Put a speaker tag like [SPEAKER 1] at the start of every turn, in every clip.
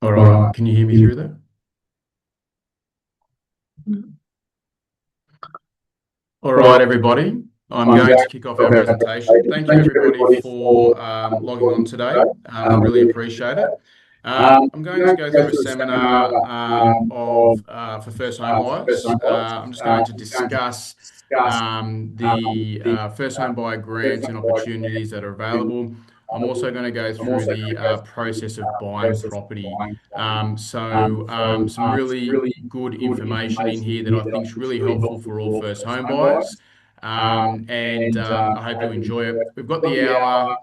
[SPEAKER 1] All right, can you hear me through there? All right, everybody. I'm going to kick off our presentation. Thank you, everybody, for logging on today. Really appreciate it. I'm going to go through a seminar for first home buyers. I'm just going to discuss the first home buyer grants and opportunities that are available. I'm also going to go through the process of buying property. Some really good information in here that I think is really helpful for all first home buyers. I hope you enjoy it. We've got the hour.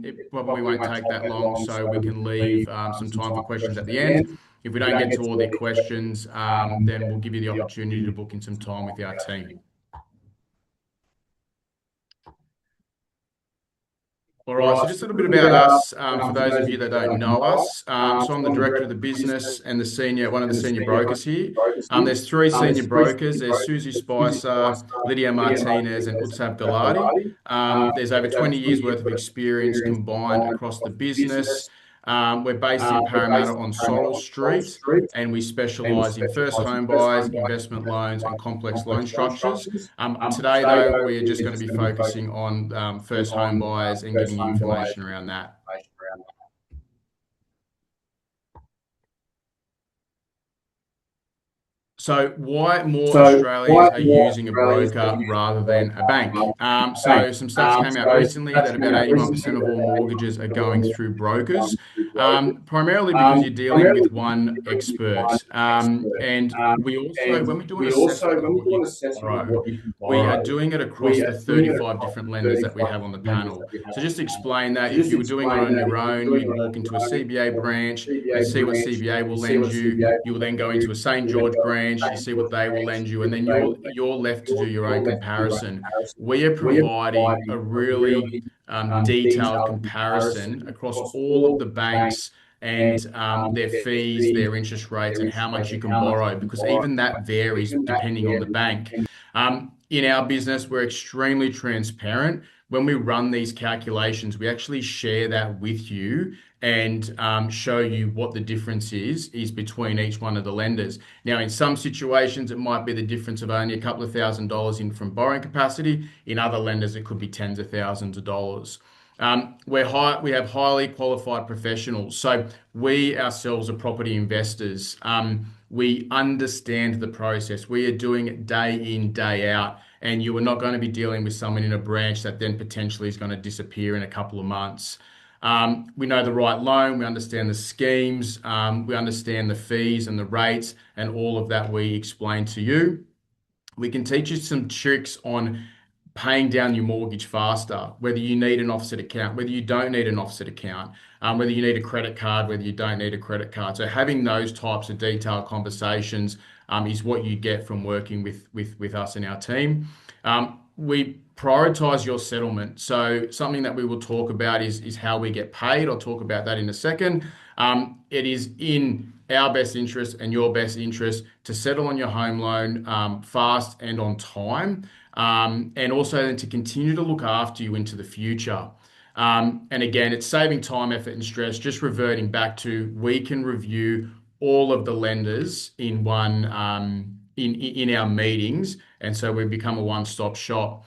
[SPEAKER 1] It probably won't take that long, so we can leave some time for questions at the end. If we don't get to all the questions, then we'll give you the opportunity to book in some time with our team. All right, so just a little bit about us for those of you that don't know us. So I'm the director of the business and one of the senior brokers here. There's three senior brokers. There's Susie Spicer, Lydia Martinez, and Utsab Galati. There's over 20 years worth of experience combined across the business. We're based in Parramatta on Sorrel Street, and we specialise in first home buyers, investment loans, and complex loan structures. Today, though, we're just going to be focusing on first home buyers and giving you information around that. So why more Australians are using a broker rather than a bank? So some stats came out recently that about 81% of all mortgages are going through brokers, primarily because you're dealing with one expert. And we also, when we do an assessment of what you can borrow, we are doing it across the 35 different lenders that we have on the panel. So just to explain that, if you were doing it on your own, you'd walk into a CBA branch, you'd see what CBA will lend you. You will then go into a St. George branch, you see what they will lend you, and then you're left to do your own comparison. We are providing a really detailed comparison across all of the banks and their fees, their interest rates, and how much you can borrow, because even that varies depending on the bank. In our business, we're extremely transparent. When we run these calculations, we actually share that with you and show you what the difference is between each one of the lenders. Now, in some situations, it might be the difference of only a couple of $1,000s in from borrowing capacity. In other lenders, it could be tens of thousands of dollars. We have highly qualified professionals. So we ourselves are property investors. We understand the process. We are doing it day in, day out. And you are not going to be dealing with someone in a branch that then potentially is going to disappear in a couple of months. We know the right loan, we understand the schemes, we understand the fees and the rates, and all of that we explain to you. We can teach you some tricks on paying down your mortgage faster, whether you need an offset account, whether you don't need an offset account, whether you need a credit card, whether you don't need a credit card. So having those types of detailed conversations is what you get from working with us and our team. We prioritize your settlement. So something that we will talk about is how we get paid. I'll talk about that in a second. It is in our best interest and your best interest to settle on your home loan fast and on time, and also then to continue to look after you into the future. And again, it's saving time, effort, and stress. Just reverting back to, we can review all of the lenders in one in our meetings, and so we've become a one-stop shop.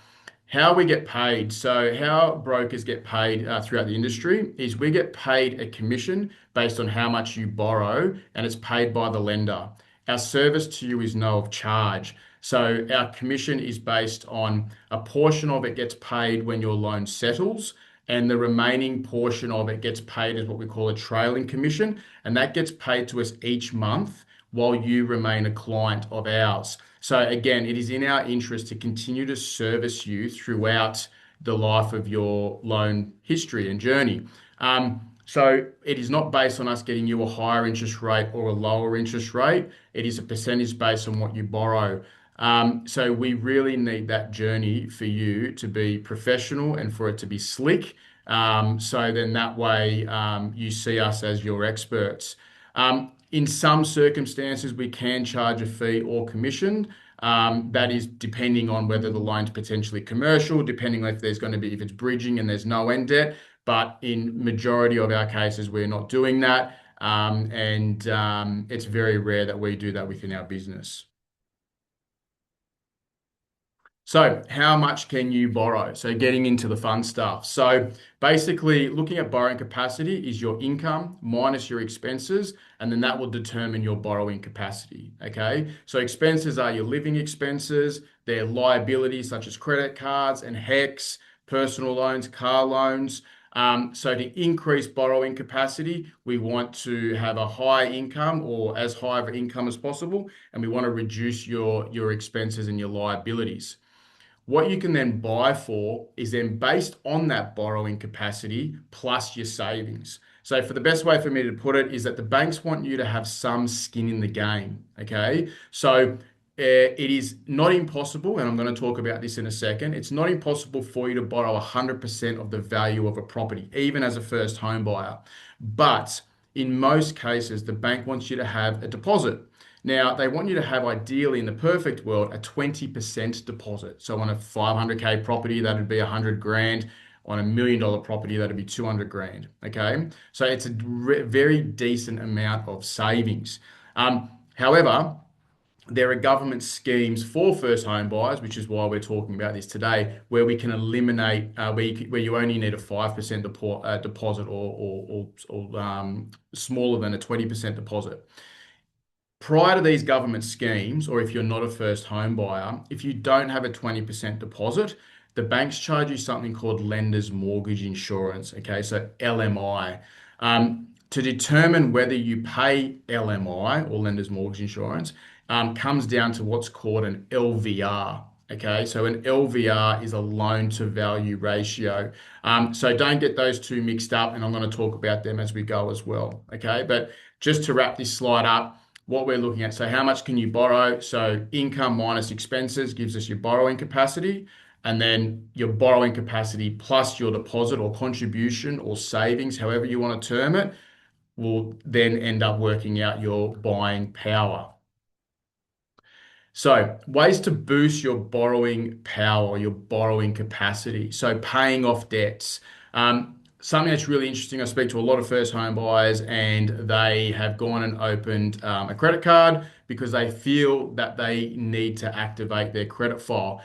[SPEAKER 1] How we get paid. So how brokers get paid throughout the industry is we get paid a commission based on how much you borrow, and it's paid by the lender. Our service to you is no charge. So our commission is based on a portion of it gets paid when your loan settles, and the remaining portion of it gets paid as what we call a trailing commission, and that gets paid to us each month while you remain a client of ours. So again, it is in our interest to continue to service you throughout the life of your loan history and journey. So it is not based on us getting you a higher interest rate or a lower interest rate. It is a percentage based on what you borrow. So we really need that journey for you to be professional and for it to be slick. So then that way you see us as your experts. In some circumstances, we can charge a fee or commission. That is depending on whether the loan's potentially commercial, depending on if if it's bridging and there's no end debt. But in majority of our cases, we're not doing that. And it's very rare that we do that within our business. So, how much can you borrow? So, getting into the fun stuff. So, basically, looking at borrowing capacity is your income minus your expenses, and then that will determine your borrowing capacity. Okay. So, expenses are your living expenses, they're liabilities such as credit cards and HECs, personal loans, car loans. So, to increase borrowing capacity, we want to have a high income or as high of an income as possible, and we want to reduce your expenses and your liabilities. What you can then buy for is then based on that borrowing capacity plus your savings. So, for the best way for me to put it is that the banks want you to have some skin in the game. Okay. So, it is not impossible, and I'm going to talk about this in a second. It's not impossible for you to borrow 100% of the value of a property, even as a first home buyer. But in most cases, the bank wants you to have a deposit. Now, they want you to have, ideally, in the perfect world, a 20% deposit. So on a 500K property, that'd be 100 grand. On $1 million property, that'd be 200 grand. Okay. So it's a very decent amount of savings. However, there are government schemes for first home buyers, which is why we're talking about this today, where we can eliminate, where you only need a 5% deposit or smaller than a 20% deposit. Prior to these government schemes, or if you're not a first home buyer, if you don't have a 20% deposit, the banks charge you something called lender's mortgage insurance. Okay, so LMI. To determine whether you pay LMI or lender's mortgage insurance, comes down to what's called an LVR. Okay, so an LVR is a loan to value ratio. So don't get those two mixed up, and I'm going to talk about them as we go as well. Okay, but just to wrap this slide up, what we're looking at. So how much can you borrow? So income minus expenses gives us your borrowing capacity. And then your borrowing capacity plus your deposit or contribution or savings, however you want to term it, will then end up working out your buying power. So, ways to boost your borrowing power, your borrowing capacity. So, paying off debts. Something that's really interesting. I speak to a lot of first home buyers, and they have gone and opened a credit card because they feel that they need to activate their credit file.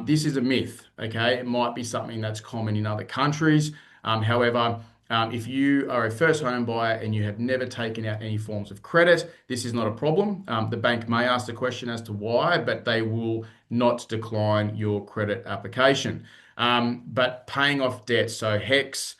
[SPEAKER 1] This is a myth, okay? It might be something that's common in other countries. However, if you are a first home buyer and you have never taken out any forms of credit, this is not a problem. The bank may ask the question as to why, but they will not decline your credit application. But paying off debts, so HECS,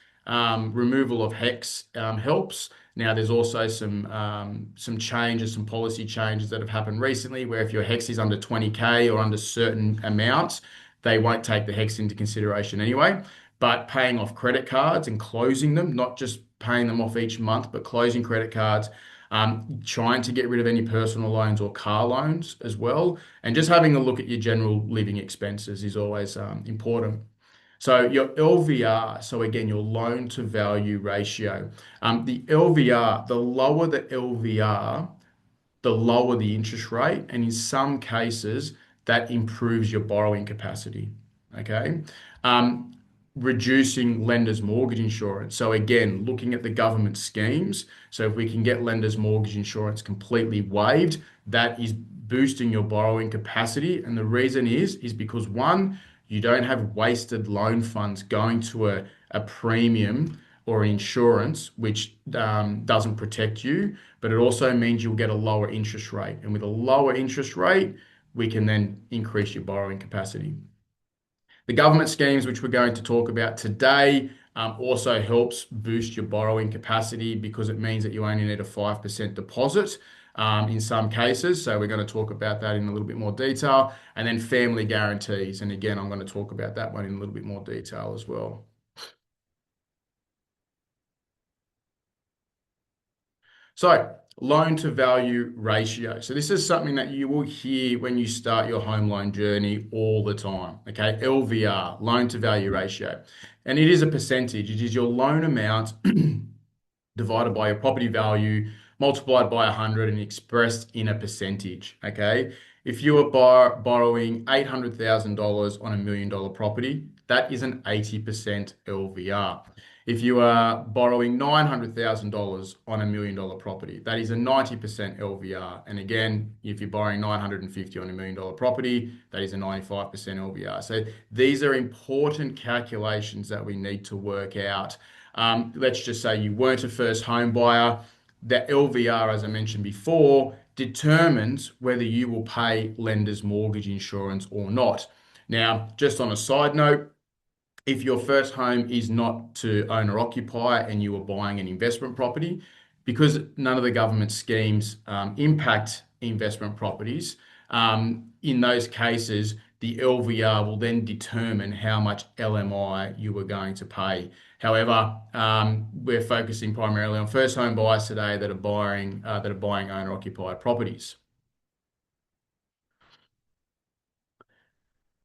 [SPEAKER 1] removal of HECS helps. Now, there's also some changes, some policy changes that have happened recently, where if your HECS is under 20K or under certain amounts, they won't take the HECS into consideration anyway. But paying off credit cards and closing them, not just paying them off each month, but closing credit cards, trying to get rid of any personal loans or car loans as well, and just having a look at your general living expenses is always important. So your LVR, so again, your loan to value ratio, the LVR, the lower the LVR, the lower the interest rate, and in some cases, that improves your borrowing capacity. Okay. Um, Reducing lenders' mortgage insurance. So again, looking at the government schemes. So if we can get lenders' mortgage insurance completely waived, that is boosting your borrowing capacity. And the reason is because one, you don't have wasted loan funds going to a premium or insurance, which doesn't protect you, but it also means you'll get a lower interest rate. And with a lower interest rate, we can then increase your borrowing capacity. The government schemes, which we're going to talk about today, also helps boost your borrowing capacity because it means that you only need a 5% deposit in some cases. So we're going to talk about that in a little bit more detail. And then family guarantees. And again, I'm going to talk about that one in a little bit more detail as well. So, loan to value ratio. So, this is something that you will hear when you start your home loan journey all the time. Okay, LVR, loan to value ratio. And it is a percentage, it is your loan amount divided by your property value, multiplied by 100 and expressed in a percentage. Okay, if you are borrowing $800,000 on $1 million property, that is an 80% LVR. If you are borrowing $900,000 on $1 million property, that is a 90% LVR. And again, if you're borrowing 950 on $1 million property, that is a 95% LVR. So these are important calculations that we need to work out. Let's just say you weren't a first home buyer. That LVR, as I mentioned before, determines whether you will pay lender's mortgage insurance or not. Now, just on a side note, if your first home is not to own or occupy and you are buying an investment property, because none of the government schemes impact investment properties, in those cases, the LVR will then determine how much LMI you are going to pay. However, we're focusing primarily on first home buyers today that are buying owner occupied properties.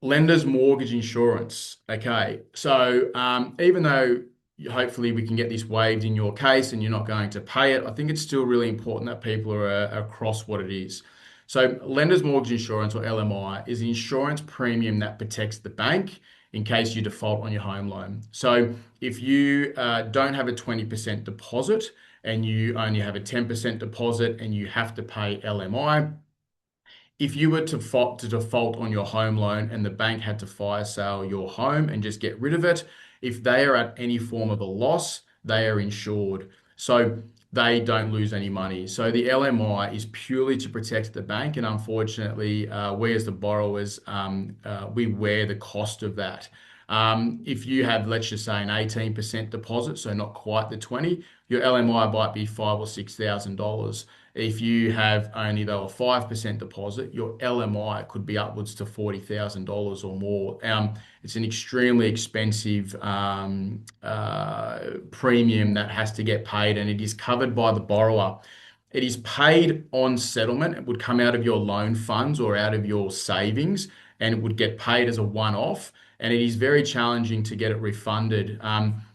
[SPEAKER 1] Lender's mortgage insurance. Okay, so even though hopefully we can get this waived in your case and you're not going to pay it, I think it's still really important that people are across what it is. So, lender's mortgage insurance, or LMI, is the insurance premium that protects the bank in case you default on your home loan. So, if you don't have a 20% deposit and you only have a 10% deposit and you have to pay LMI, if you were to default on your home loan and the bank had to fire sale your home and just get rid of it, if they are at any form of a loss, they are insured. So they don't lose any money. So the LMI is purely to protect the bank, and unfortunately, we as the borrowers, we wear the cost of that. If you have, let's just say, an 18% deposit, so not quite the 20, your LMI might be $5,000 or $6,000. If you have only though a 5% deposit, your LMI could be upwards to $40,000 or more. It's an extremely expensive premium that has to get paid, and it is covered by the borrower. It is paid on settlement. It would come out of your loan funds or out of your savings, and it would get paid as a one-off. And it is very challenging to get it refunded.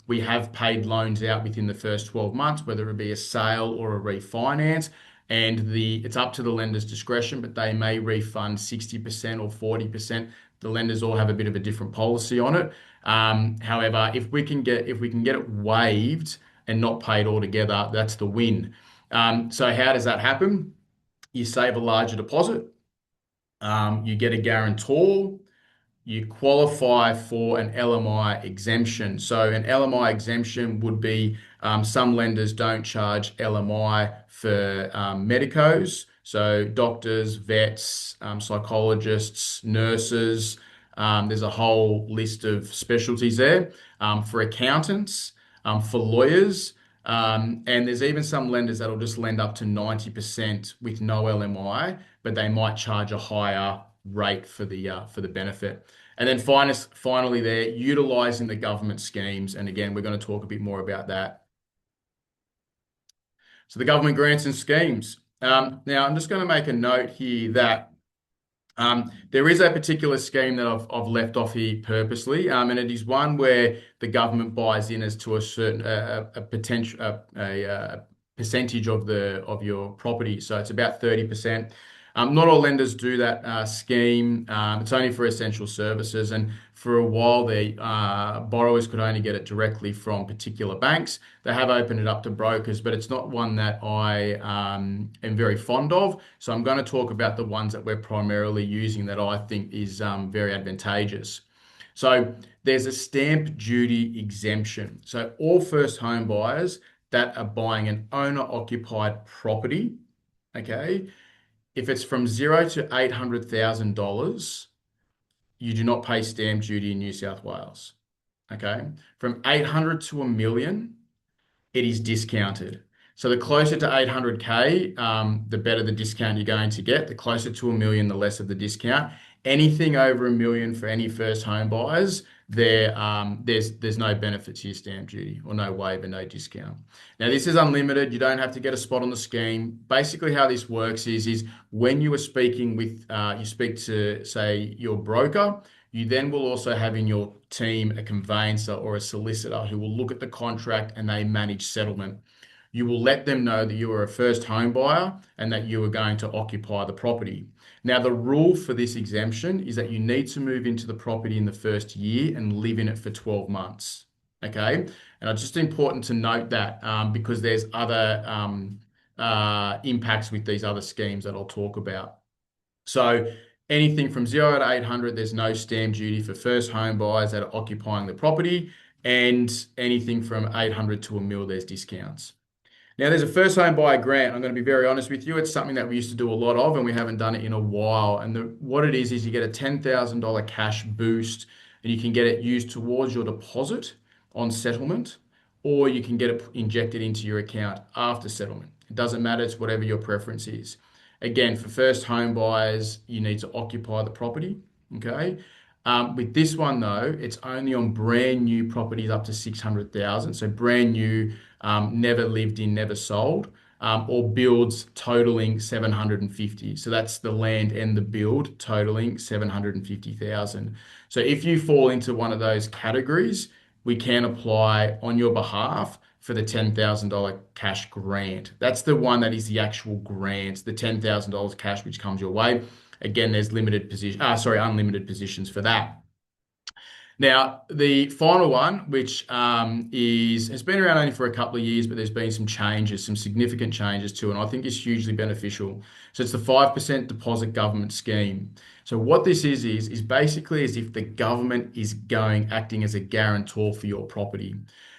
[SPEAKER 1] We have paid loans out within the first 12 months, whether it be a sale or a refinance, and it's up to the lender's discretion, but they may refund 60% or 40%. The lenders all have a bit of a different policy on it. However, if we can get it waived and not paid altogether, that's the win. So how does that happen? You save a larger deposit, you get a guarantor, you qualify for an LMI exemption. So an LMI exemption would be some lenders don't charge LMI for medicos, so doctors, vets, psychologists, nurses. There's a whole list of specialties there, for accountants, for lawyers. And there's even some lenders that'll just lend up to 90% with no LMI, but they might charge a higher rate for the benefit. And then finally, they're utilizing the government schemes. And again, we're going to talk a bit more about that. So the government grants and schemes. Now, I'm just going to make a note here that there is a particular scheme that I've left off here purposely, and it is one where the government buys in as to a certain percentage of your property. So it's about 30%. Not all lenders do that scheme. It's only for essential services, and for a while, the borrowers could only get it directly from particular banks. They have opened it up to brokers, but it's not one that I am very fond of. So I'm going to talk about the ones that we're primarily using that I think is very advantageous. So there's a stamp duty exemption. So all first home buyers that are buying an owner-occupied property, okay, if it's from $0 to $800,000, you do not pay stamp duty in New South Wales. Okay, from 800 to $1 million, it is discounted. So the closer to 800K, the better the discount you're going to get. The closer to $1 million, the less of the discount. Anything over $1 million for any first home buyers, there's no benefit to your stamp duty, or no waiver, no discount. Now this is unlimited. You don't have to get a spot on the scheme. Basically, how this works is when you are speaking with, you speak to, say, your broker. You then will also have in your team a conveyancer or a solicitor who will look at the contract and they manage settlement. You will let them know that you are a first home buyer and that you are going to occupy the property. Now, the rule for this exemption is that you need to move into the property in the first year and live in it for 12 months. Okay, and it's just important to note that because there's other impacts with these other schemes that I'll talk about. So anything from 0 to 800, there's no stamp duty for first home buyers that are occupying the property, and anything from 800 to a mil, there's discounts. Now, there's a first home buyer grant. I'm going to be very honest with you. It's something that we used to do a lot of, and we haven't done it in a while. And what it is you get a $10,000 cash boost, and you can get it used towards your deposit on settlement, or you can get it injected into your account after settlement. It doesn't matter. It's whatever your preference is. Again, for first home buyers, you need to occupy the property. Okay. With this one though, it's only on brand new properties up to 600,000. So brand new, never lived in, never sold, or builds totaling 750. So that's the land and the build totaling 750,000. So if you fall into one of those categories, we can apply on your behalf for the $10,000 cash grant. That's the one that is the actual grant, the $10,000 cash which comes your way. Again, there's unlimited positions for that. Now, the final one, which has been around only for a couple of years, but there's been some changes, some significant changes to it, and I think it's hugely beneficial. So it's the 5% deposit government scheme. So what this is basically as if the government is acting as a guarantor for your property.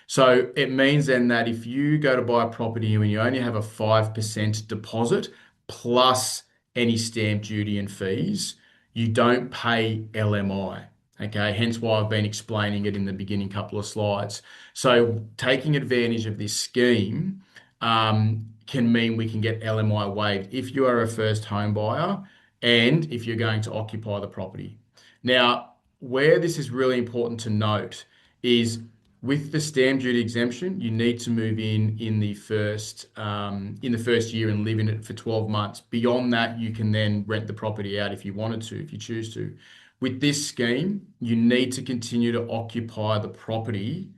[SPEAKER 1] So it means then that if you go to buy a property and you only have a 5% deposit plus any stamp duty and fees, you don't pay LMI. Okay, hence why I've been explaining it in the beginning couple of slides. So taking advantage of this scheme can mean we can get LMI waived if you are a first home buyer and if you're going to occupy the property. Now, where this is really important to note is with the stamp duty exemption, you need to move in the first year and live in it for 12 months. Beyond that, you can then rent the property out if you wanted to, if you choose to. With this scheme, you need to continue to occupy the property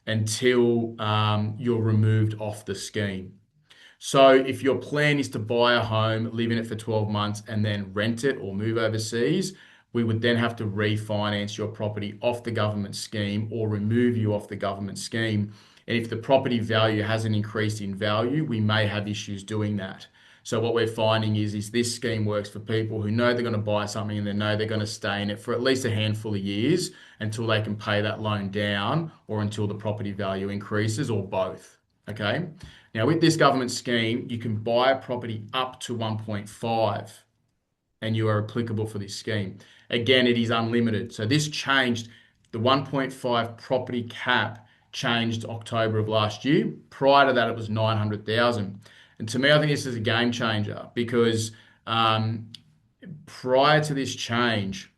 [SPEAKER 1] until you're removed off the scheme. So if your plan is to buy a home, live in it for 12 months, and then rent it or move overseas, we would then have to refinance your property off the government scheme or remove you off the government scheme. And if the property value hasn't increased in value, we may have issues doing that. So what we're finding is this scheme works for people who know they're going to buy something and they know they're going to stay in it for at least a handful of years until they can pay that loan down or until the property value increases or both. Okay. Now, with this government scheme, you can buy a property up to 1.5 and you are applicable for this scheme. Again, it is unlimited. So this changed. The 1.5 property cap changed October of last year. Prior to that, it was 900,000. And to me, I think this is a game changer because prior to this change,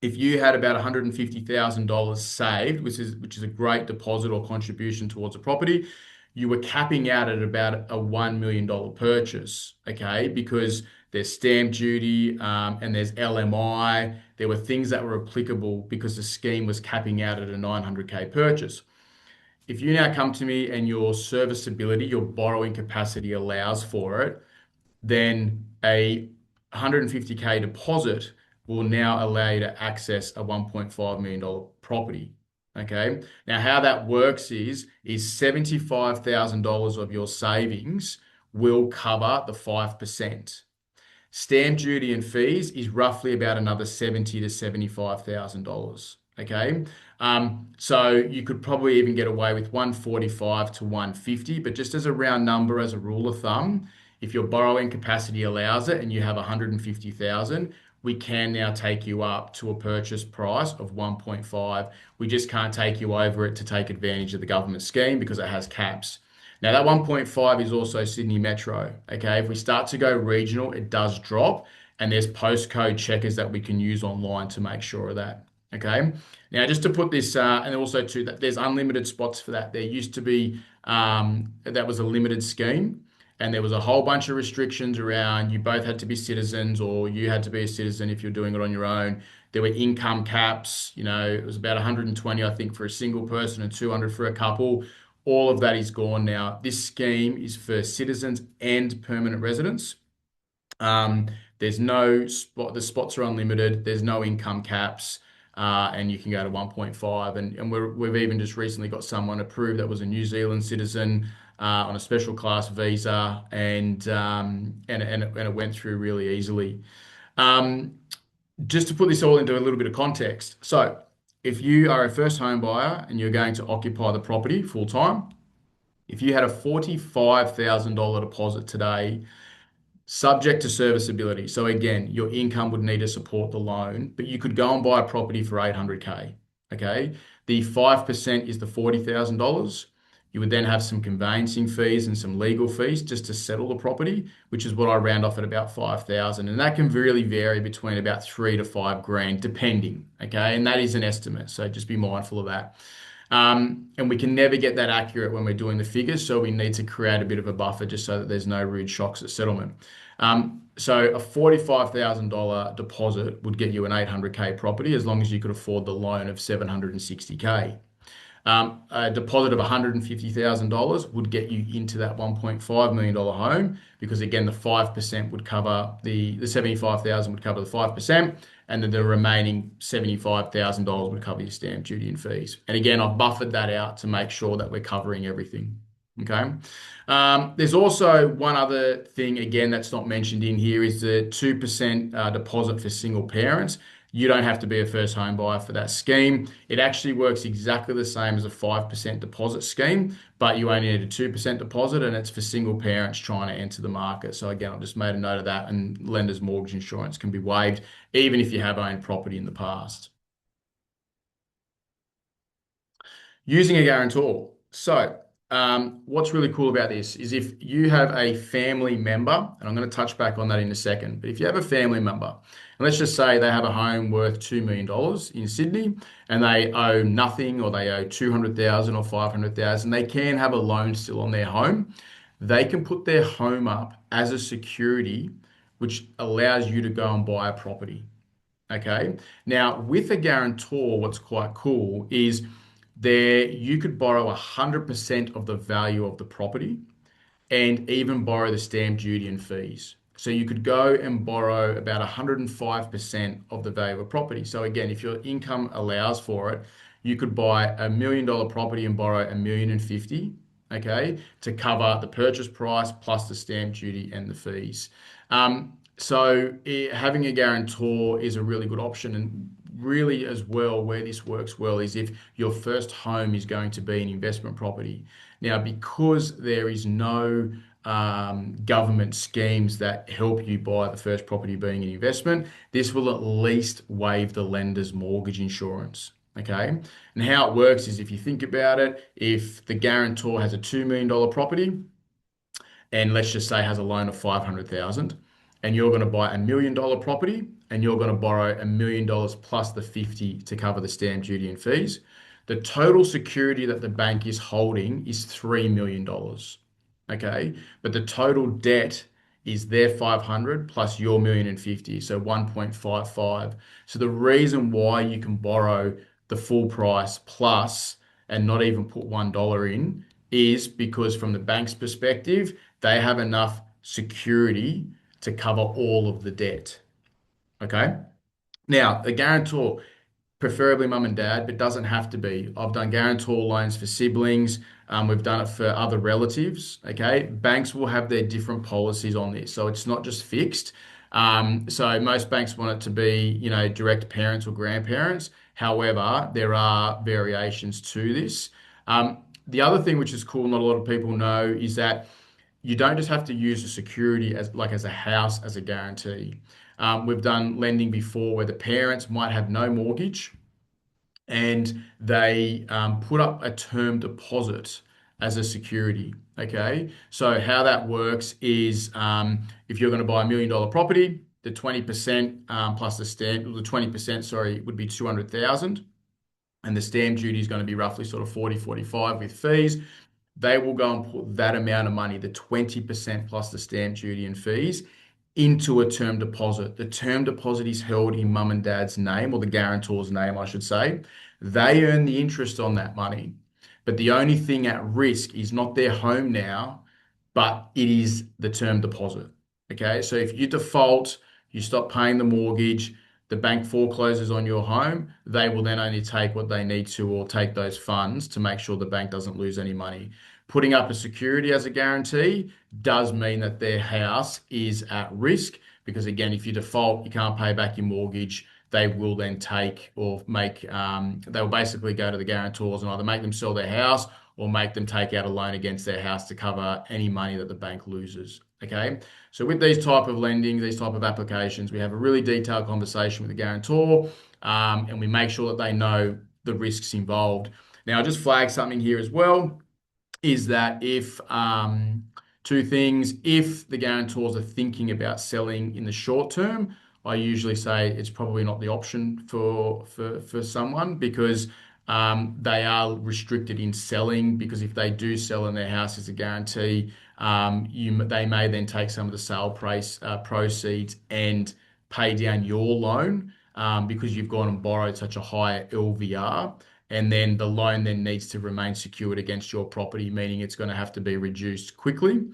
[SPEAKER 1] if you had about $150,000 saved, which is a great deposit or contribution towards a property, you were capping out at about a $1 million purchase, okay? Because there's stamp duty and there's LMI. There were things that were applicable because the scheme was capping out at a 900K purchase. If you now come to me and your serviceability, your borrowing capacity allows for it, then a 150K deposit will now allow you to access a $1.5 million property. Okay. Now, how that works is $75,000 of your savings will cover the 5%. Stamp duty and fees is roughly about another $70,000 to $75,000. Okay. So you could probably even get away with 145 to 150, but just as a round number, as a rule of thumb, if your borrowing capacity allows it and you have 150,000, we can now take you up to a purchase price of 1.5. We just can't take you over it to take advantage of the government scheme because it has caps. Now that 1.5 is also Sydney Metro. Okay, if we start to go regional, it does drop, and there's postcode checkers that we can use online to make sure of that. Okay. Now, just to put this, and also too, that there's unlimited spots for that. There used to be that was a limited scheme, and there was a whole bunch of restrictions around you both had to be citizens or you had to be a citizen if you're doing it on your own. There were income caps, it was about 120, I think, for a single person and 200 for a couple. All of that is gone now. This scheme is for citizens and permanent residents. There's no spot, the spots are unlimited. There's no income caps. and you can go to 1.5. And we've even just recently got someone approved that was a New Zealand citizen on a special class visa, and it went through really easily. Um, just to put this all into a little bit of context. So, if you are a first home buyer and you're going to occupy the property full time, if you had a $45,000 deposit today, subject to serviceability. So again, your income would need to support the loan, but you could go and buy a property for 800K. Okay. The 5% is the $40,000. You would then have some conveyancing fees and some legal fees just to settle the property, which is what I round off at about 5,000. And that can really vary between about 3 to 5 grand, depending. Okay. And that is an estimate. So just be mindful of that. And we can never get that accurate when we're doing the figures, so we need to create a bit of a buffer just so that there's no rude shocks at settlement. So a $45,000 deposit would get you an 800K property as long as you could afford the loan of 760K. A deposit of $150,000 would get you into that $1.5 million home because again, the 5% would cover the 75,000 would cover the 5%, and then the remaining $75,000 would cover your stamp duty and fees. And again, I've buffered that out to make sure that we're covering everything. Okay. There's also one other thing, again, that's not mentioned in here is the 2% deposit for single parents. You don't have to be a first home buyer for that scheme. It actually works exactly the same as a 5% deposit scheme, but you only need a 2% deposit and it's for single parents trying to enter the market. So again, I've just made a note of that, and lender's mortgage insurance can be waived even if you have owned property in the past. Using a guarantor. So, what's really cool about this is if you have a family member, and I'm going to touch back on that in a second, but if you have a family member, and let's just say they have a home worth $2 million in Sydney and they owe nothing, or they owe 200,000 or 500,000, they can have a loan still on their home. They can put their home up as a security, which allows you to go and buy a property. Okay. Now, with a guarantor, what's quite cool is there you could borrow 100% of the value of the property and even borrow the stamp duty and fees. So you could go and borrow about 105% of the value of a property. So again, if your income allows for it, you could buy $1 million property and borrow 1,050,000, okay, to cover the purchase price plus the stamp duty and the fees. Having a guarantor is a really good option, and really as well where this works well is if your first home is going to be an investment property. Now, because there is no government schemes that help you buy the first property being an investment, this will at least waive the lender's mortgage insurance. Okay. And how it works is if you think about it, if the guarantor has a $2 million property, and let's just say has a loan of 500,000, and you're going to buy $1 million property and you're going to borrow $1 million plus the 50 to cover the stamp duty and fees, the total security that the bank is holding is $3 million. Okay. But the total debt is their 500 plus your 1,050,000, so 1.55. So the reason why you can borrow the full price plus and not even put $1 in is because from the bank's perspective, they have enough security to cover all of the debt. Okay. Now, the guarantor, preferably mum and dad, but doesn't have to be. I've done guarantor loans for siblings. We've done it for other relatives. Okay. Banks will have their different policies on this. So it's not just fixed. So most banks want it to be, direct parents or grandparents. However, there are variations to this. The other thing which is cool, not a lot of people know, is that you don't just have to use a security as a house as a guarantee. We've done lending before where the parents might have no mortgage and they put up a term deposit as a security. Okay, so how that works is if you're going to buy $1 million property, the 20% plus the 20%, sorry, would be 200,000, and the stamp duty is going to be roughly sort of 40, 45 with fees. They will go and put that amount of money, the 20% plus the stamp duty and fees, into a term deposit. The term deposit is held in mum and dad's name, or the guarantor's name, I should say. They earn the interest on that money. But the only thing at risk is not their home now, but it is the term deposit. Okay. So if you default, you stop paying the mortgage, the bank forecloses on your home, they will then only take what they need to or take those funds to make sure the bank doesn't lose any money. Putting up a security as a guarantee does mean that their house is at risk because, again, if you default, you can't pay back your mortgage. They will then take or make, they will basically go to the guarantors and either make them sell their house or make them take out a loan against their house to cover any money that the bank loses. Okay. So with these type of lending, these type of applications, we have a really detailed conversation with the guarantor, and we make sure that they know the risks involved. Now, I just flag something here as well is that if two things, if the guarantors are thinking about selling in the short term, I usually say it's probably not the option for someone because they are restricted in selling because if they do sell in their house as a guarantee, they may then take some of the sale price proceeds and pay down your loan because you've gone and borrowed such a high LVR and then the loan then needs to remain secured against your property, meaning it's going to have to be reduced quickly.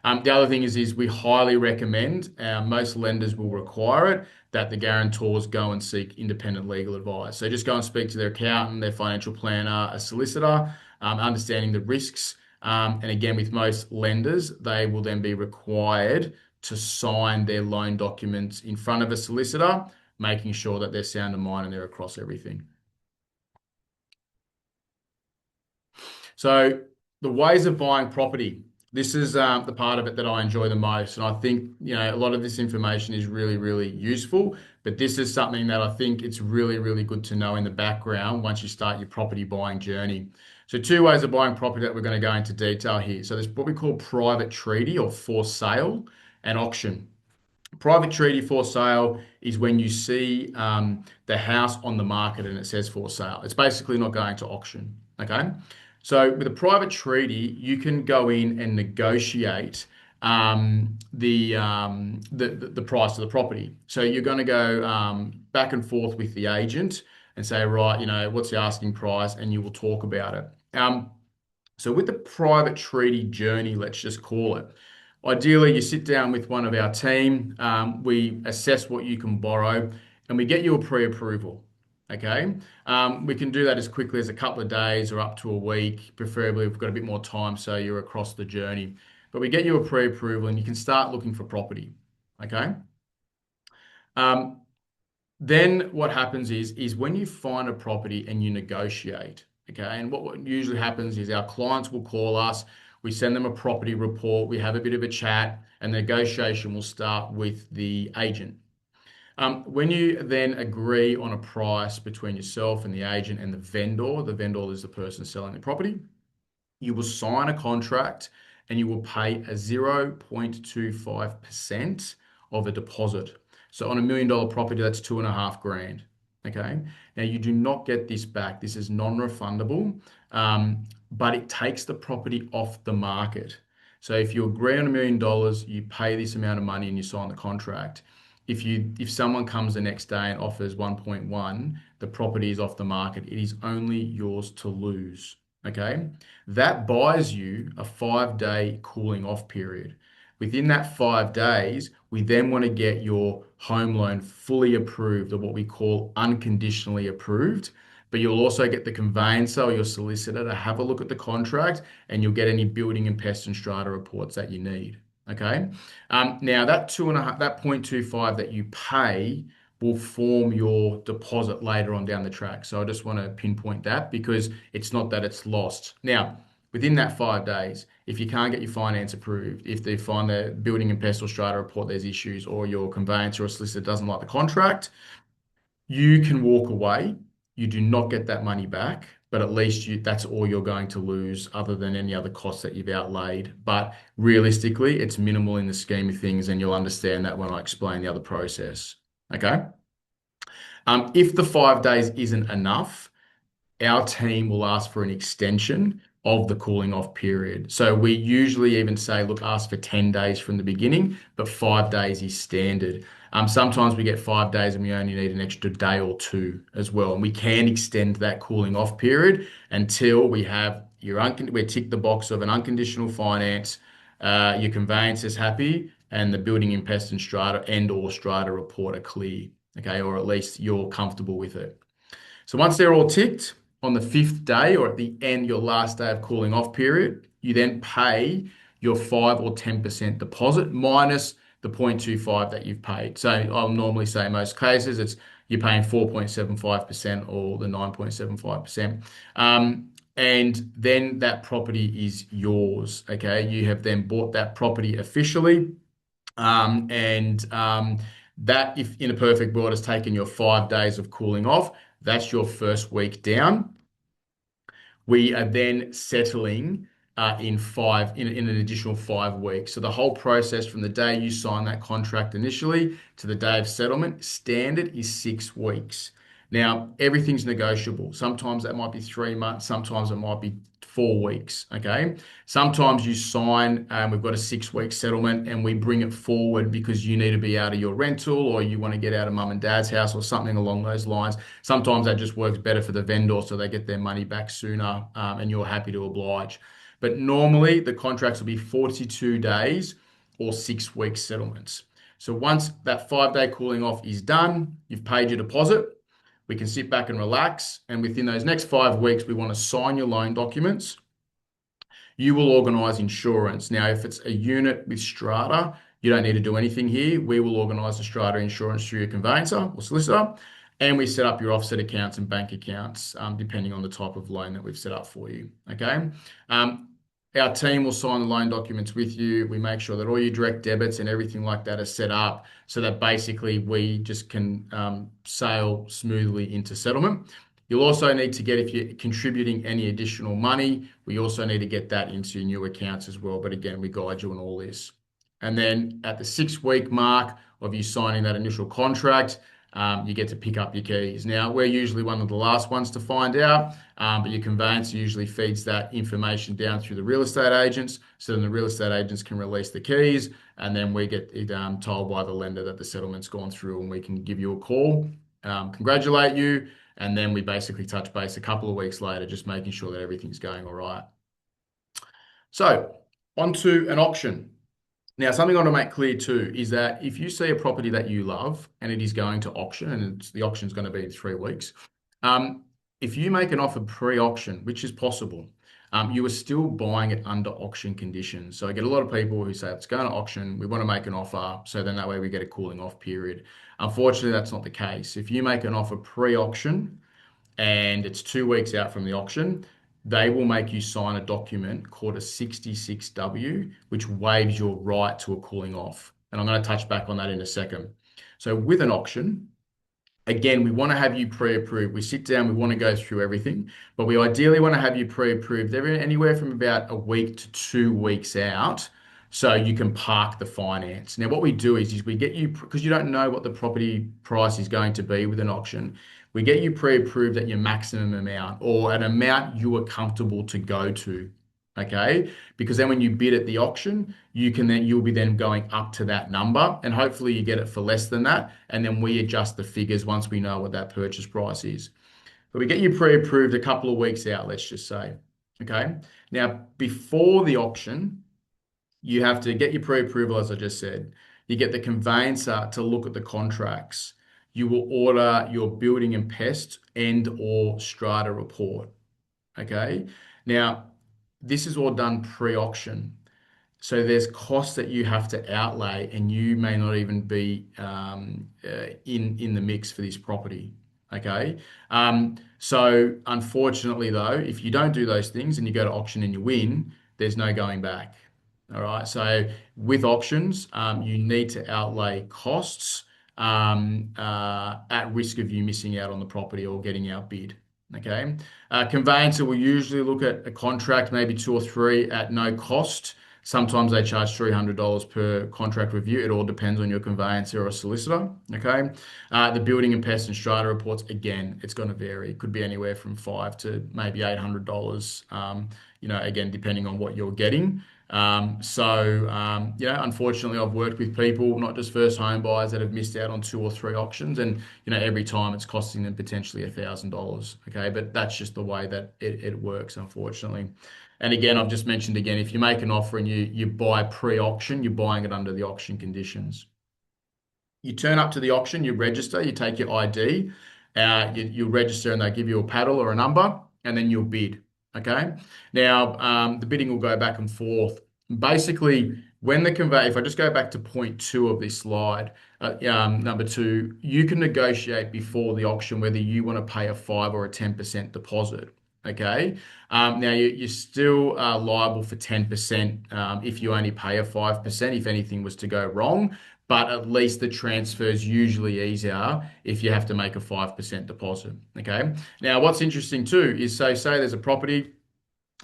[SPEAKER 1] The other thing is we highly recommend, most lenders will require it, that the guarantors go and seek independent legal advice. So just go and speak to their accountant, their financial planner, a solicitor, understanding the risks. And again, with most lenders, they will then be required to sign their loan documents in front of a solicitor, making sure that they're sound of mind and they're across everything. So the ways of buying property. This is the part of it that I enjoy the most. And I think, a lot of this information is really, really useful. But this is something that I think it's really, really good to know in the background once you start your property buying journey. So two ways of buying property that we're going to go into detail here. So there's what we call private treaty or for sale and auction. Private treaty for sale is when you see the house on the market and it says for sale. It's basically not going to auction. Okay. So with a private treaty, you can go in and negotiate the price of the property. So you're going to go back and forth with the agent and say, right, what's the asking price, and you will talk about it. So with the private treaty journey, let's just call it. Ideally, you sit down with one of our team, we assess what you can borrow, and we get you a pre-approval. Okay, we can do that as quickly as a couple of days or up to a week, preferably if we've got a bit more time so you're across the journey. But we get you a pre-approval and you can start looking for property. Okay. Then what happens is when you find a property and you negotiate, okay, and what usually happens is our clients will call us, we send them a property report, we have a bit of a chat, and the negotiation will start with the agent. When you then agree on a price between yourself and the agent and the vendor is the person selling the property, you will sign a contract and you will pay a 0.25% of a deposit. So on $1 million property, that's 2.5 grand. Okay. Now you do not get this back. This is non-refundable, but it takes the property off the market. So if you agree on $1 million, you pay this amount of money and you sign the contract. If someone comes the next day and offers 1.1, the property is off the market. It is only yours to lose. Okay. That buys you a 5-day cooling off period. Within that 5 days, we then want to get your home loan fully approved, or what we call unconditionally approved. But you'll also get the conveyancer or your solicitor to have a look at the contract, and you'll get any building and pest and strata reports that you need. Okay. Now that 0.25 that you pay will form your deposit later on down the track. So I just want to pinpoint that because it's not that it's lost. Now, within that 5 days, if you can't get your finance approved, if they find the building and pest or strata report there's issues, or your conveyancer or solicitor doesn't like the contract, you can walk away. You do not get that money back, but at least that's all you're going to lose other than any other costs that you've outlaid. But realistically, it's minimal in the scheme of things, and you'll understand that when I explain the other process. Okay. If the 5 days isn't enough, our team will ask for an extension of the cooling off period. So we usually even say, look, ask for 10 days from the beginning, but 5 days is standard. Sometimes we get 5 days and we only need an extra day or two as well. And we can extend that cooling off period until we have we tick the box of an unconditional finance, your conveyance is happy, and the building and pest and strata or strata report are clear. okay, or at least you're comfortable with it. So once they're all ticked on the fifth day or at the end, your last day of cooling off period, you then pay your 5 or 10% deposit minus the 0.25 that you've paid. So I'll normally say in most cases it's you're paying 4.75% or the 9.75%. And then that property is yours. Okay. You have then bought that property officially. And that, if in a perfect world, has taken your 5 days of cooling off. That's your first week down. We are then settling in an additional 5 weeks. So the whole process from the day you sign that contract initially to the day of settlement, standard is 6 weeks. Now, everything's negotiable. Sometimes that might be 3 months, sometimes it might be 4 weeks. Okay. Sometimes you sign, we've got a 6 week settlement and we bring it forward because you need to be out of your rental or you want to get out of mum and dad's house or something along those lines. Sometimes that just works better for the vendor so they get their money back sooner, and you're happy to oblige. But normally the contracts will be 42 days or 6 week settlements. So once that 5 day cooling off is done, you've paid your deposit, we can sit back and relax. And within those next 5 weeks, we want to sign your loan documents. You will organise insurance. Now, if it's a unit with strata, you don't need to do anything here. We will organise the strata insurance through your conveyancer or solicitor, and we set up your offset accounts and bank accounts, depending on the type of loan that we've set up for you. Okay. Our team will sign the loan documents with you. We make sure that all your direct debits and everything like that are set up so that basically we just can sail smoothly into settlement. You'll also need to get, if you're contributing any additional money, we also need to get that into your new accounts as well. But again, we guide you on all this. And then at the 6 week mark of you signing that initial contract, you get to pick up your keys. Now, we're usually one of the last ones to find out, but your conveyancer usually feeds that information down through the real estate agents. So then the real estate agents can release the keys, and then we get it told by the lender that the settlement's gone through, and we can give you a call, congratulate you, and then we basically touch base a couple of weeks later, just making sure that everything's going all right. So, onto an auction. Now, something I want to make clear too is that if you see a property that you love and it is going to auction, and the auction is going to be in 3 weeks, if you make an offer pre-auction, which is possible, you are still buying it under auction conditions. So I get a lot of people who say it's going to auction, we want to make an offer, so then that way we get a cooling off period. Unfortunately, that's not the case. If you make an offer pre-auction and it's 2 weeks out from the auction, they will make you sign a document called a 66W, which waives your right to a cooling off. And I'm going to touch back on that in a second. So with an auction, again, we want to have you pre-approved. We sit down, we want to go through everything, but we ideally want to have you pre-approved anywhere from about a week to 2 weeks out, so you can park the finance. Now, what we do is we get you, because you don't know what the property price is going to be with an auction, we get you pre-approved at your maximum amount or an amount you are comfortable to go to. Okay, because then when you bid at the auction, you'll be then going up to that number, and hopefully you get it for less than that, and then we adjust the figures once we know what that purchase price is. But we get you pre-approved a couple of weeks out, let's just say. Okay, now before the auction, you have to get your pre-approval, as I just said. You get the conveyancer to look at the contracts. You will order your building and pest and or strata report. Okay. Now, this is all done pre-auction. So there's costs that you have to outlay, and you may not even be in the mix for this property. Okay. So unfortunately, though, if you don't do those things and you go to auction and you win, there's no going back. All right. So with auctions, you need to outlay costs at risk of you missing out on the property or getting outbid. Okay. Conveyancer will usually look at a contract, maybe two or three at no cost. Sometimes they charge $300 per contract review. It all depends on your conveyancer or solicitor. Okay. The building and pest and strata reports, again, it's going to vary. It could be anywhere from $500 to maybe $800. Again, depending on what you're getting. Unfortunately, I've worked with people, not just first home buyers, that have missed out on 2 or 3 auctions, and every time it's costing them potentially $1,000. Okay, but that's just the way that it works, unfortunately. And again, I've just mentioned again, if you make an offer and you buy pre-auction, you're buying it under the auction conditions. You turn up to the auction, you register, you take your ID, you register and they give you a paddle or a number, and then you'll bid. Okay. Now, the bidding will go back and forth. Basically, when the convey, if I just go back to point two of this slide, number two, you can negotiate before the auction whether you want to pay a 5 or a 10% deposit. Okay. Now, you're still liable for 10% if you only pay a 5% if anything was to go wrong, but at least the transfer is usually easier if you have to make a 5% deposit. Okay. Now, what's interesting too is say there's a property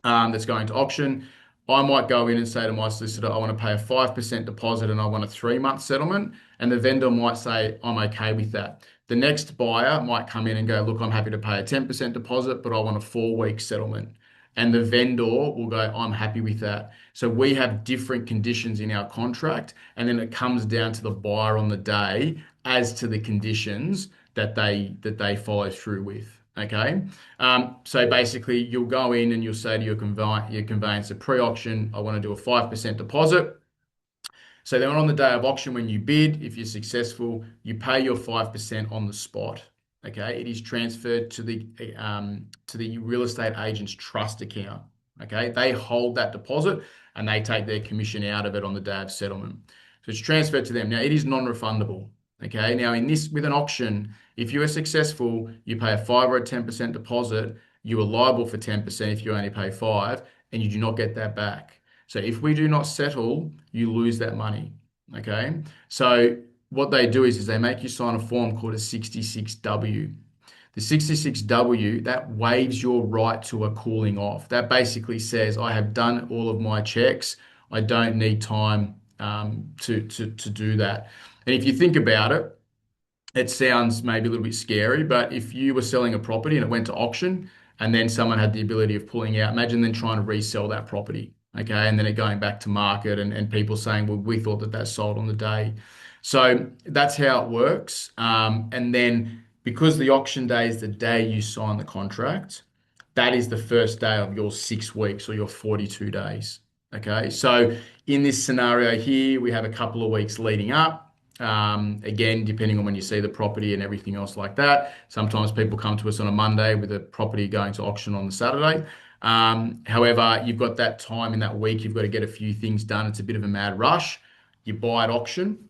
[SPEAKER 1] that's going to auction. I might go in and say to my solicitor, I want to pay a 5% deposit and I want a 3 month settlement. And the vendor might say, I'm okay with that. The next buyer might come in and go, look, I'm happy to pay a 10% deposit, but I want a 4 week settlement. And the vendor will go, I'm happy with that. So we have different conditions in our contract. And then it comes down to the buyer on the day as to the conditions that they follow through with. Okay. So basically, you'll go in and you'll say to your conveyancer pre-auction, I want to do a 5% deposit. So then on the day of auction, when you bid, if you're successful, you pay your 5% on the spot. Okay. It is transferred to the real estate agent's trust account. Okay. They hold that deposit and they take their commission out of it on the day of settlement. So it's transferred to them. Now it is non-refundable. Okay. Now in this, with an auction, if you are successful, you pay a 5 or a 10% deposit. You are liable for 10% if you only pay 5, and you do not get that back. So if we do not settle, you lose that money. Okay. So what they do is they make you sign a form called a 66W. The 66W, that waives your right to a cooling off. That basically says, I have done all of my checks. I don't need time to do that. And if you think about it, it sounds maybe a little bit scary, but if you were selling a property and it went to auction and then someone had the ability of pulling out, imagine then trying to resell that property, okay, and then it going back to market and people saying, well, we thought that that sold on the day. So that's how it works. And then because the auction day is the day you sign the contract, that is the first day of your 6 weeks or your 42 days. Okay. So in this scenario here, we have a couple of weeks leading up. Again, depending on when you see the property and everything else like that. Sometimes people come to us on a Monday with a property going to auction on the Saturday. However, you've got that time in that week, you've got to get a few things done. It's a bit of a mad rush. You buy at auction.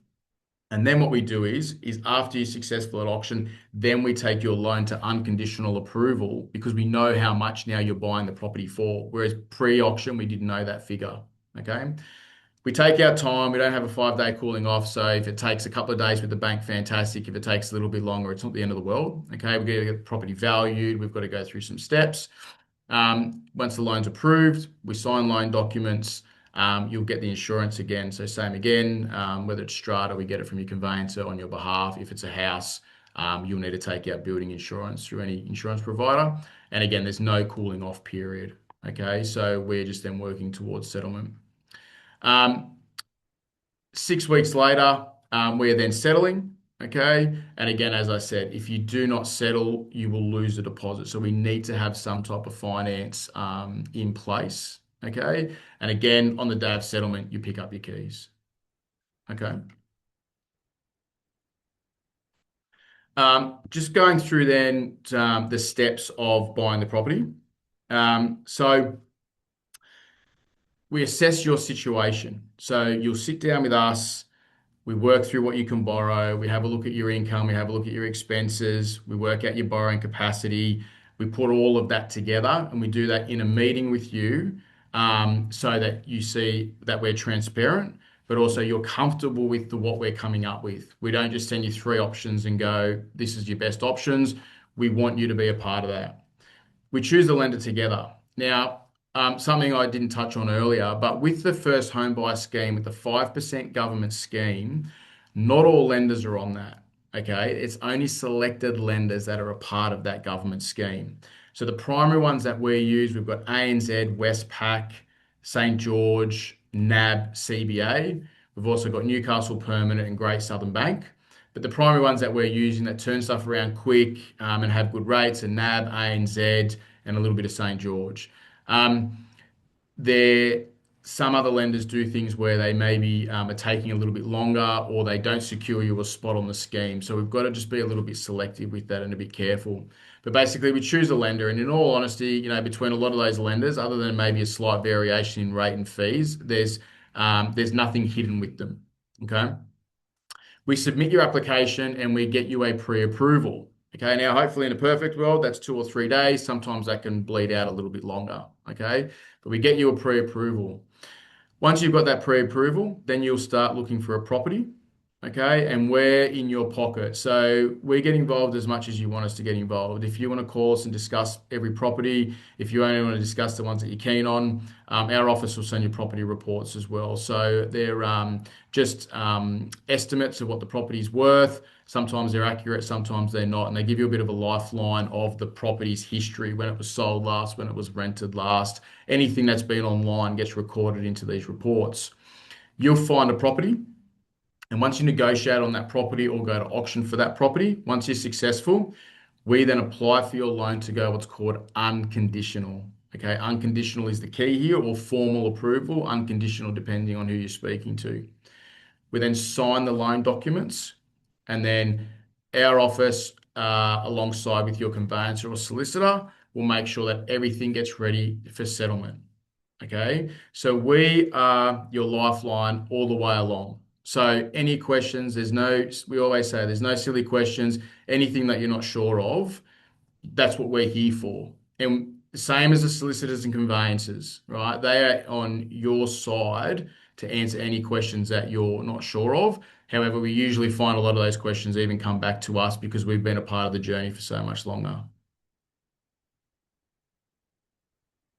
[SPEAKER 1] And then what we do is after you're successful at auction, then we take your loan to unconditional approval because we know how much now you're buying the property for. Whereas pre-auction, we didn't know that figure. Okay. We take our time. We don't have a 5 day cooling off. So if it takes a couple of days with the bank, fantastic. If it takes a little bit longer, it's not the end of the world. Okay. We've got to get the property valued. We've got to go through some steps. Once the loan's approved, we sign loan documents. You'll get the insurance again. So same again, whether it's strata, we get it from your conveyancer on your behalf. If it's a house, you'll need to take out building insurance through any insurance provider. And again, there's no cooling off period. Okay. So we're just then working towards settlement. 6 weeks later, we're then settling. Okay. And again, as I said, if you do not settle, you will lose the deposit. So we need to have some type of finance in place. Okay. And again, on the day of settlement, you pick up your keys. Okay. Just going through then the steps of buying the property. So we assess your situation. So you'll sit down with us. We work through what you can borrow. We have a look at your income. We have a look at your expenses. We work out your borrowing capacity. We put all of that together and we do that in a meeting with you so that you see that we're transparent, but also you're comfortable with what we're coming up with. We don't just send you 3 options and go, this is your best options. We want you to be a part of that. We choose the lender together. Now, something I didn't touch on earlier, but with the first home buyer scheme, with the 5% government scheme, not all lenders are on that. Okay. It's only selected lenders that are a part of that government scheme. So the primary ones that we use, we've got ANZ, Westpac, St. George, NAB, CBA. We've also got Newcastle Permanent and Great Southern Bank. But the primary ones that we're using that turn stuff around quick and have good rates are NAB, ANZ, and a little bit of St. George. They're some other lenders do things where they maybe are taking a little bit longer or they don't secure you a spot on the scheme. So we've got to just be a little bit selective with that and a bit careful. But basically, we choose a lender, and in all honesty, between a lot of those lenders, other than maybe a slight variation in rate and fees, there's nothing hidden with them. Okay. We submit your application and we get you a pre-approval. Okay, now hopefully in a perfect world, that's 2 or 3 days. Sometimes that can bleed out a little bit longer. Okay, but we get you a pre-approval. Once you've got that pre-approval, then you'll start looking for a property. Okay, and we're in your pocket. So we get involved as much as you want us to get involved. If you want to call us and discuss every property, if you only want to discuss the ones that you're keen on, our office will send you property reports as well. So they're just estimates of what the property's worth. Sometimes they're accurate, sometimes they're not, and they give you a bit of a lifeline of the property's history, when it was sold last, when it was rented last. Anything that's been online gets recorded into these reports. You'll find a property. And once you negotiate on that property or go to auction for that property, once you're successful, we then apply for your loan to go what's called unconditional. Okay, unconditional is the key here, or formal approval, unconditional depending on who you're speaking to. We then sign the loan documents, and then our office, alongside with your conveyancer or solicitor, will make sure that everything gets ready for settlement. Okay, so we are your lifeline all the way along. So any questions, we always say there's no silly questions. Anything that you're not sure of, that's what we're here for. And same as the solicitors and conveyancers, right? They are on your side to answer any questions that you're not sure of. However, we usually find a lot of those questions even come back to us because we've been a part of the journey for so much longer.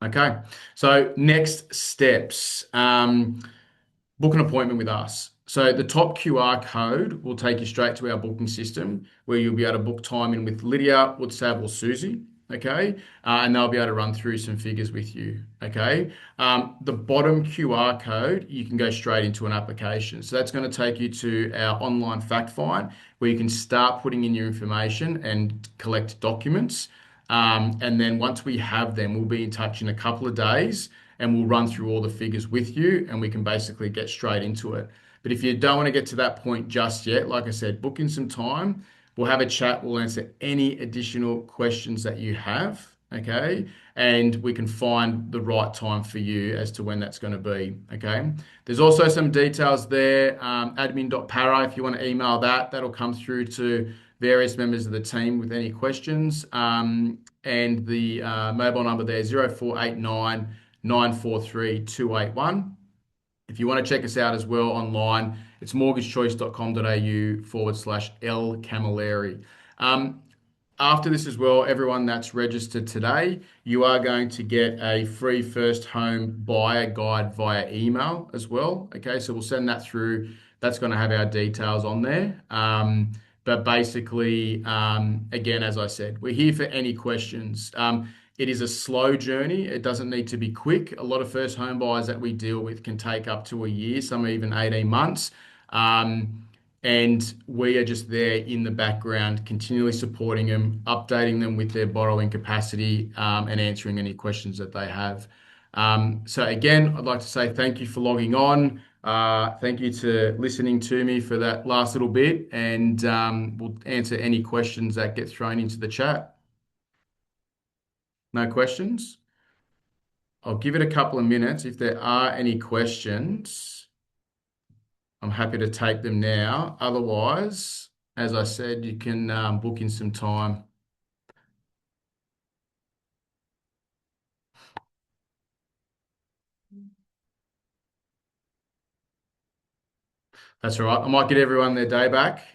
[SPEAKER 1] Okay, so next steps. Book an appointment with us. So the top QR code will take you straight to our booking system where you'll be able to book time in with Lydia, Woodsav, or Susie. Okay, and they'll be able to run through some figures with you. Okay, the bottom QR code, you can go straight into an application. So that's going to take you to our online fact find where you can start putting in your information and collect documents. And then once we have them, we'll be in touch in a couple of days and we'll run through all the figures with you and we can basically get straight into it. But if you don't want to get to that point just yet, like I said, book in some time. We'll have a chat. We'll answer any additional questions that you have. Okay. And we can find the right time for you as to when that's going to be. Okay. There's also some details there. Admin.para, if you want to email that, that'll come through to various members of the team with any questions. And the mobile number there, 0489 943 281. If you want to check us out as well online, it's mortgagechoice.com.au/L Camilleri. After this as well, everyone that's registered today, you are going to get a free first home buyer guide via email as well. Okay, so we'll send that through. That's going to have our details on there. But basically, again, as I said, we're here for any questions. It is a slow journey. It doesn't need to be quick. A lot of first home buyers that we deal with can take up to a year, some even 18 months. And we are just there in the background, continually supporting them, updating them with their borrowing capacity, and answering any questions that they have. So again, I'd like to say thank you for logging on. Thank you to listening to me for that last little bit, and we'll answer any questions that get thrown into the chat. No questions? I'll give it a couple of minutes. If there are any questions, I'm happy to take them now. Otherwise, as I said, you can book in some time. That's all right. I might get everyone their day back.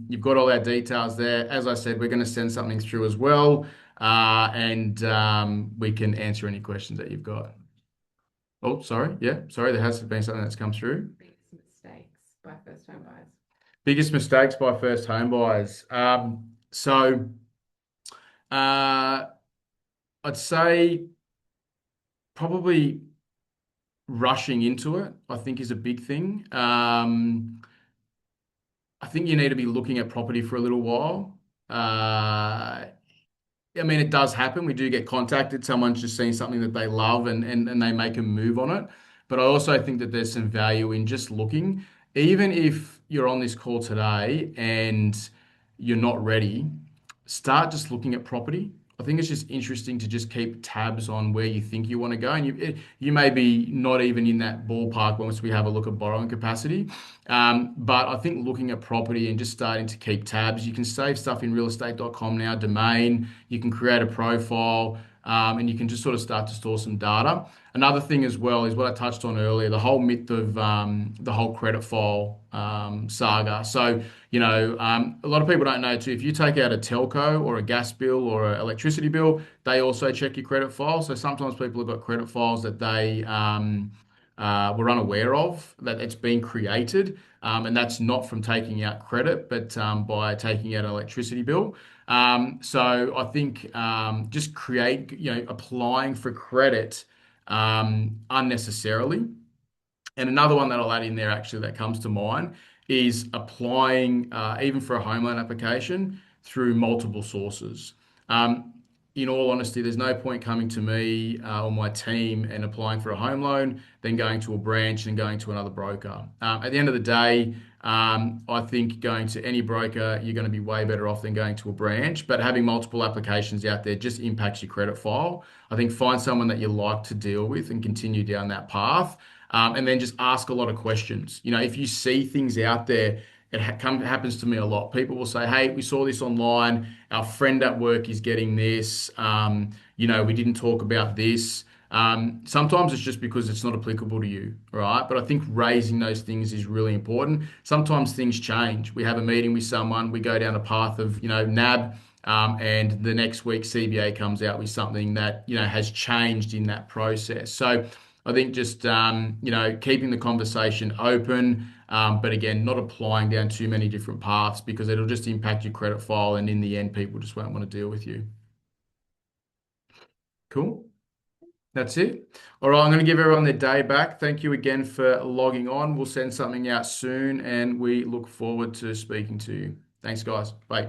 [SPEAKER 1] You've got all our details there. As I said, we're going to send something through as well, and we can answer any questions that you've got. Oh, sorry. Yeah, sorry. There has been something that's come through.
[SPEAKER 2] Biggest mistakes by first home buyers.
[SPEAKER 1] Biggest mistakes by first home buyers. So I'd say probably rushing into it, I think is a big thing. I think you need to be looking at property for a little while. I mean, it does happen. We do get contacted. Someone's just seen something that they love and they make a move on it. But I also think that there's some value in just looking, even if you're on this call today and you're not ready, start just looking at property. I think it's just interesting to just keep tabs on where you think you want to go, and you may be not even in that ballpark once we have a look at borrowing capacity. But I think looking at property and just starting to keep tabs, you can save stuff in realestate.com now, domain. You can create a profile, and you can just sort of start to store some data. Another thing as well is what I touched on earlier, the whole myth of the whole credit file saga. So, a lot of people don't know too, if you take out a telco or a gas bill or an electricity bill, they also check your credit file. So sometimes people have got credit files that they were unaware of, that it's been created. And that's not from taking out credit, but by taking out an electricity bill. So I think just applying for credit unnecessarily. And another one that I'll add in there actually that comes to mind is applying even for a home loan application through multiple sources. Um, in all honesty, there's no point coming to me or my team and applying for a home loan, then going to a branch and going to another broker. At the end of the day, I think going to any broker, you're going to be way better off than going to a branch. But having multiple applications out there just impacts your credit file. I think find someone that you like to deal with and continue down that path. And then just ask a lot of questions. If you see things out there, happens to me a lot. People will say, "Hey, we saw this online. Our friend at work is getting this. We didn't talk about this." Sometimes it's just because it's not applicable to you, right? But I think raising those things is really important. Sometimes things change. We have a meeting with someone, we go down a path of, NAB, and the next week CBA comes out with something that, has changed in that process. So I think just, keeping the conversation open, but again, not applying down too many different paths because it'll just impact your credit file. And in the end, people just won't want to deal with you. Cool. That's it. All right, I'm going to give everyone their day back. Thank you again for logging on. We'll send something out soon and we look forward to speaking to you. Thanks, guys. Bye.